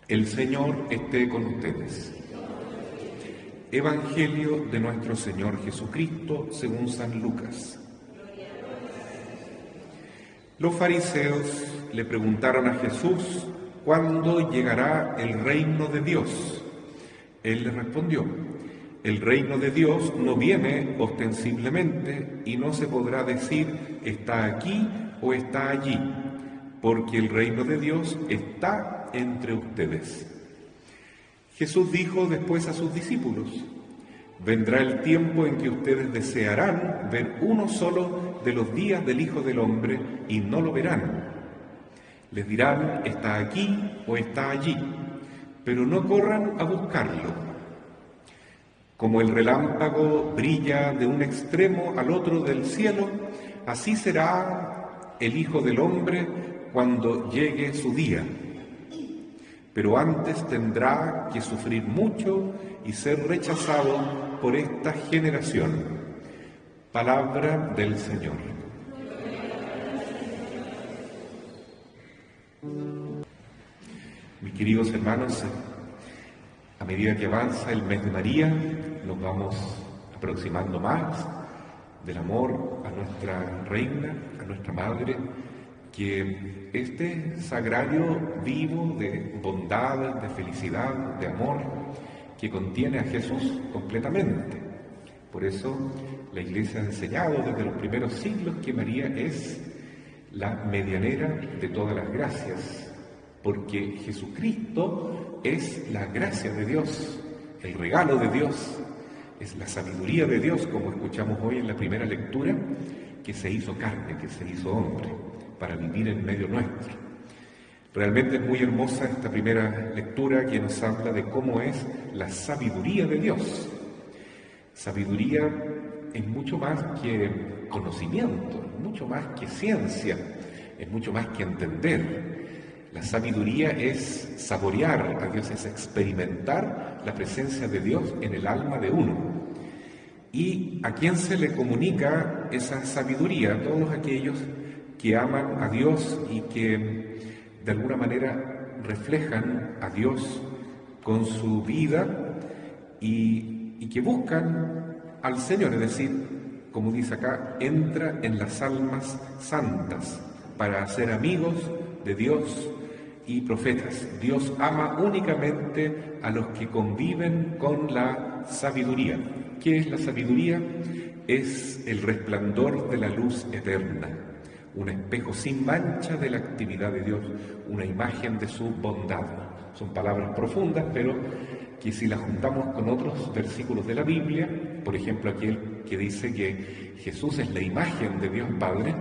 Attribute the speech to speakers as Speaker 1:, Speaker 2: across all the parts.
Speaker 1: El Señor esté con ustedes. Evangelio de nuestro Señor Jesucristo según San Lucas. Los fariseos le preguntaron a Jesús cuándo llegará el reino de Dios. Él les respondió: el reino de Dios no viene ostensiblemente y no se podrá decir está aquí o está allí, porque el reino de Dios está entre ustedes. Jesús dijo después a sus discípulos: vendrá el tiempo en que ustedes desearán ver uno solo de los días del Hijo del Hombre y no lo verán. Les dirán está aquí o está allí, pero no corran a buscarlo. Como el relámpago brilla de un extremo al otro del cielo, así será el Hijo del Hombre cuando llegue su día. Pero antes tendrá que sufrir mucho y ser rechazado por esta generación. Palabra del Señor. Mis queridos hermanos, a medida que avanza el mes de María, nos vamos aproximando más del amor a nuestra Reina, a nuestra Madre, que este sagrario vivo de bondad, de felicidad, de amor, que contiene a Jesús completamente. Por eso la Iglesia ha enseñado desde los primeros siglos que María es la medianera de todas las gracias, porque Jesucristo es la gracia de Dios, el regalo de Dios, es la sabiduría de Dios, como escuchamos hoy en la primera lectura, que se hizo carne, que se hizo hombre, para vivir en medio nuestro. Realmente es muy hermosa esta primera lectura que nos habla de cómo es la sabiduría de Dios. Sabiduría es mucho más que conocimiento, mucho más que ciencia, es mucho más que entender. La sabiduría es saborear a Dios, es experimentar la presencia de Dios en el alma de uno. ¿Y a quién se le comunica esa sabiduría? A todos aquellos que aman a Dios y que de alguna manera reflejan a Dios con su vida y que buscan al Señor, es decir, como dice acá, entra en las almas santas para ser amigos de Dios y profetas. Dios ama únicamente a los que conviven con la sabiduría. ¿Qué es la sabiduría? Es el resplandor de la luz eterna, un espejo sin mancha de la actividad de Dios, una imagen de su bondad. Son palabras profundas, pero que si las juntamos con otros versículos de la Biblia, por ejemplo aquel que dice que Jesús es la imagen de Dios Padre,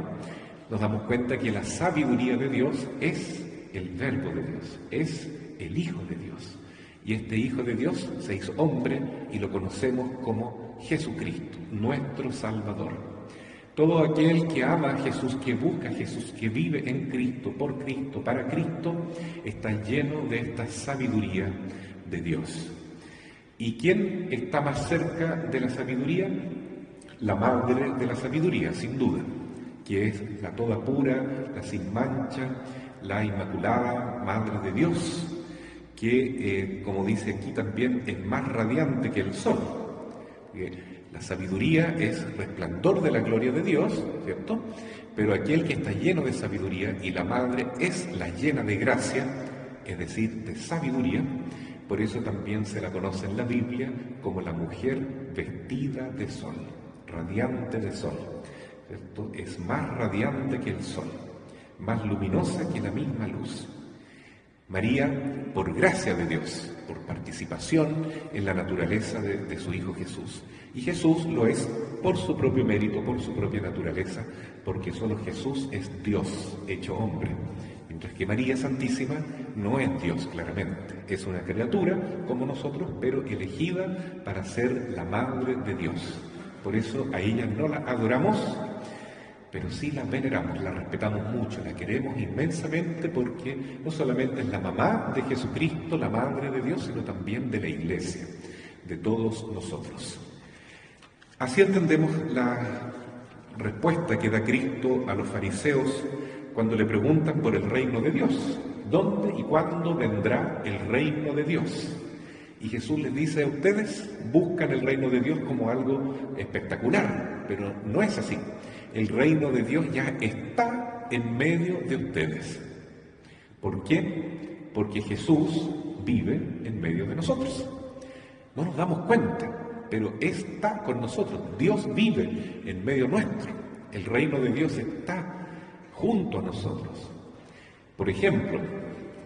Speaker 1: nos damos cuenta que la sabiduría de Dios es el Verbo de Dios, es el Hijo de Dios. Y este Hijo de Dios se hizo hombre y lo conocemos como Jesucristo, nuestro Salvador. Todo aquel que ama a Jesús, que busca a Jesús, que vive en Cristo, por Cristo, para Cristo, está lleno de esta sabiduría de Dios. ¿Y quién está más cerca de la sabiduría? La Madre de la sabiduría, sin duda, que es la toda pura, la sin mancha, la Inmaculada Madre de Dios, que, como dice aquí también, es más radiante que el sol. La sabiduría es resplandor de la gloria de Dios, ¿cierto? Pero aquel que está lleno de sabiduría, y la Madre es la llena de gracia, es decir, de sabiduría, por eso también se la conoce en la Biblia como la mujer vestida de sol, radiante de sol, ¿cierto? Es más radiante que el sol, más luminosa que la misma luz. María, por gracia de Dios, por participación en la naturaleza de su Hijo Jesús. Y Jesús lo es por su propio mérito, por su propia naturaleza, porque solo Jesús es Dios hecho hombre. Mientras que María Santísima no es Dios, claramente. Es una criatura como nosotros, pero elegida para ser la Madre de Dios. Por eso a ella no la adoramos, pero sí la veneramos, la respetamos mucho, la queremos inmensamente porque no solamente es la mamá de Jesucristo, la Madre de Dios, sino también de la Iglesia, de todos nosotros. Así entendemos la respuesta que da Cristo a los fariseos cuando le preguntan por el reino de Dios. ¿dónde y cuándo vendrá el reino de Dios? Y Jesús les dice a ustedes, buscan el reino de Dios como algo espectacular, pero no es así. El reino de Dios ya está en medio de ustedes. ¿Por qué? Porque Jesús vive en medio de nosotros. No nos damos cuenta, pero está con nosotros. Dios vive en medio nuestro. El reino de Dios está junto a nosotros. Por ejemplo,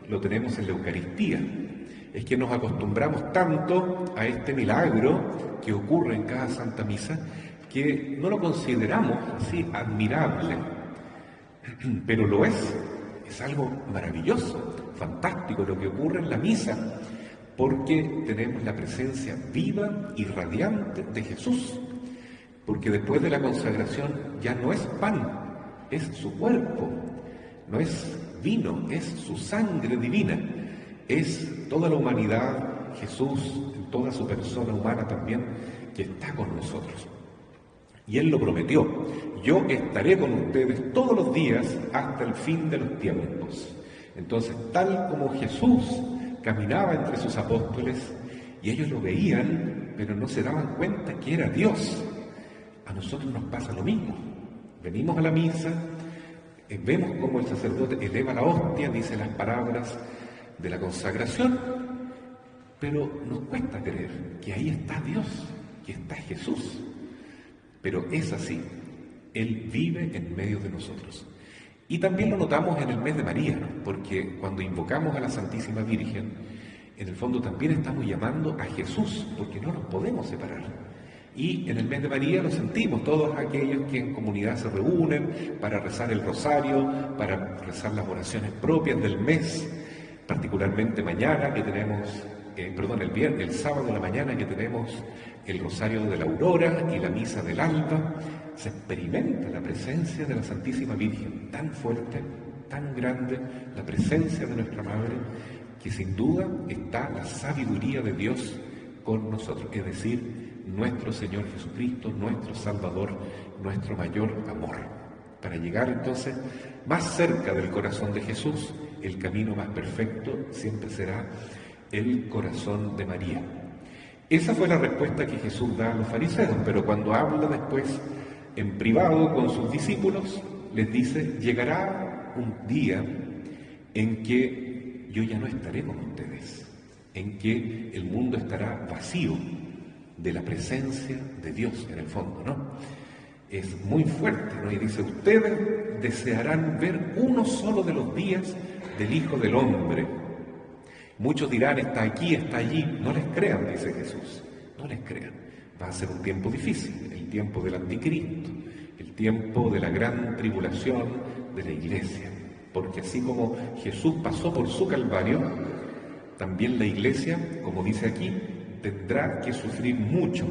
Speaker 1: lo tenemos en la Eucaristía. Es que nos acostumbramos tanto a este milagro que ocurre en cada Santa Misa que no lo consideramos así admirable, pero lo es. Es algo maravilloso, fantástico lo que ocurre en la misa, porque tenemos la presencia viva y radiante de Jesús, porque después de la consagración ya no es pan, es su cuerpo, no es vino, es su sangre divina, es toda la humanidad, Jesús, en toda su persona humana también, que está con nosotros. Y Él lo prometió, yo estaré con ustedes todos los días hasta el fin de los tiempos. Entonces, tal como Jesús caminaba entre sus apóstoles, y ellos lo veían, pero no se daban cuenta que era Dios, a nosotros nos pasa lo mismo. Venimos a la misa, vemos cómo el sacerdote eleva la hostia, dice las palabras de la consagración, pero nos cuesta creer que ahí está Dios, que está Jesús. Pero es así, Él vive en medio de nosotros. Y también lo notamos en el mes de María, ¿no? Porque cuando invocamos a la Santísima Virgen, en el fondo también estamos llamando a Jesús, porque no nos podemos separar. Y en el mes de María lo sentimos, todos aquellos que en comunidad se reúnen para rezar el rosario, para rezar las oraciones propias del mes, particularmente mañana que tenemos, el sábado de la mañana que tenemos el rosario de la aurora y la misa del alba, se experimenta la presencia de la Santísima Virgen tan fuerte, tan grande, la presencia de nuestra Madre, que sin duda está la sabiduría de Dios con nosotros, es decir, nuestro Señor Jesucristo, nuestro Salvador, nuestro mayor amor. Para llegar entonces más cerca del corazón de Jesús, el camino más perfecto siempre será el corazón de María. Esa fue la respuesta que Jesús da a los fariseos, pero cuando habla después en privado con sus discípulos, les dice, llegará un día en que yo ya no estaré con ustedes, en que el mundo estará vacío de la presencia de Dios en el fondo, ¿no? Es muy fuerte, ¿no? Y dice, ustedes desearán ver uno solo de los días del Hijo del Hombre. Muchos dirán, está aquí, está allí. No les crean, dice Jesús, no les crean. Va a ser un tiempo difícil, el tiempo del anticristo, el tiempo de la gran tribulación de la Iglesia. Porque así como Jesús pasó por su Calvario, también la Iglesia, como dice aquí, tendrá que sufrir mucho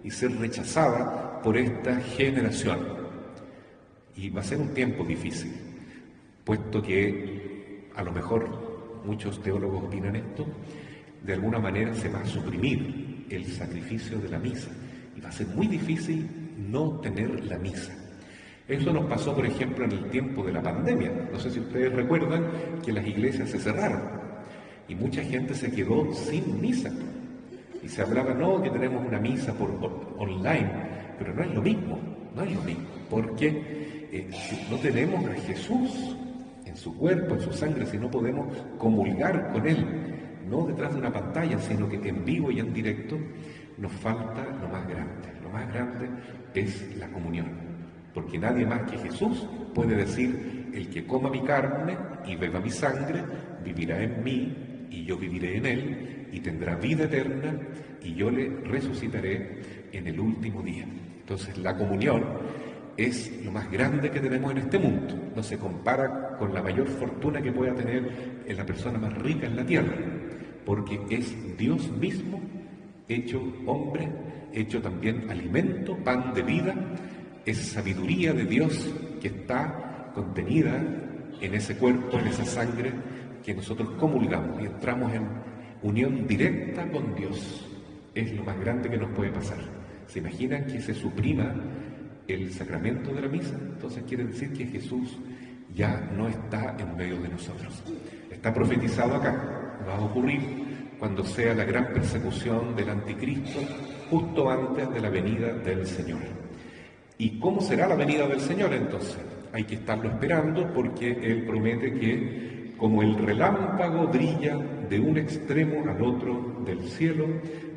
Speaker 1: y ser rechazada por esta generación. Y va a ser un tiempo difícil, puesto que a lo mejor muchos teólogos opinan esto, de alguna manera se va a suprimir el sacrificio de la misa y va a ser muy difícil no tener la misa. Eso nos pasó, por ejemplo, en el tiempo de la pandemia. No sé si ustedes recuerdan que las iglesias se cerraron y mucha gente se quedó sin misa. Y se hablaba, no, que tenemos una misa online, pero no es lo mismo, porque si no tenemos a Jesús en su cuerpo, en su sangre, si no podemos comulgar con Él, no detrás de una pantalla, sino que en vivo y en directo, nos falta lo más grande. Lo más grande es la comunión, porque nadie más que Jesús puede decir, el que coma mi carne y beba mi sangre, vivirá en mí y yo viviré en él, y tendrá vida eterna, y yo le resucitaré en el último día. Entonces la comunión es lo más grande que tenemos en este mundo. No se compara con la mayor fortuna que pueda tener la persona más rica en la tierra, porque es Dios mismo, hecho hombre, hecho también alimento, pan de vida, es sabiduría de Dios que está contenida en ese cuerpo, en esa sangre que nosotros comulgamos y entramos en unión directa con Dios. Es lo más grande que nos puede pasar. ¿Se imaginan que se suprima el sacramento de la misa? Entonces quiere decir que Jesús ya no está en medio de nosotros. está profetizado acá, va a ocurrir cuando sea la gran persecución del anticristo, justo antes de la venida del Señor. ¿Y cómo será la venida del Señor entonces? Hay que estarlo esperando porque Él promete que como el relámpago brilla de un extremo al otro del cielo,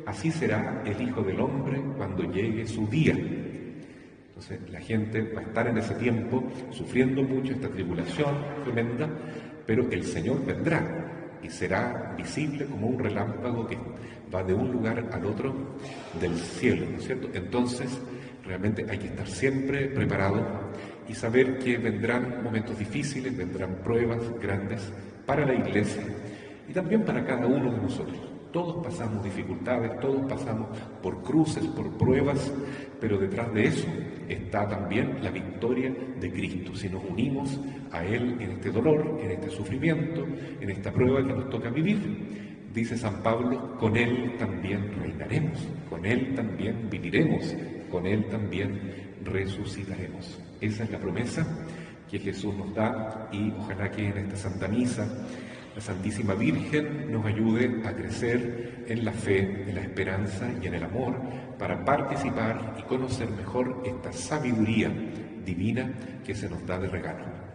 Speaker 1: así será el Hijo del Hombre cuando llegue su día. Entonces la gente va a estar en ese tiempo sufriendo mucho esta tribulación tremenda, pero el Señor vendrá y será visible como un relámpago que va de un lugar al otro del cielo, ¿no es cierto? Entonces realmente hay que estar siempre preparado y saber que vendrán momentos difíciles, vendrán pruebas grandes para la Iglesia y también para cada uno de nosotros. Todos pasamos dificultades, todos pasamos por cruces, por pruebas, pero detrás de eso está también la victoria de Cristo. Si nos unimos a Él en este dolor, en este sufrimiento, en esta prueba que nos toca vivir, dice San Pablo, con Él también reinaremos, con Él también viviremos, con Él también resucitaremos. Esa es la promesa que Jesús nos da y ojalá que en esta Santa Misa la Santísima Virgen nos ayude a crecer en la fe, en la esperanza y en el amor para participar y conocer mejor esta sabiduría divina que se nos da de regalo.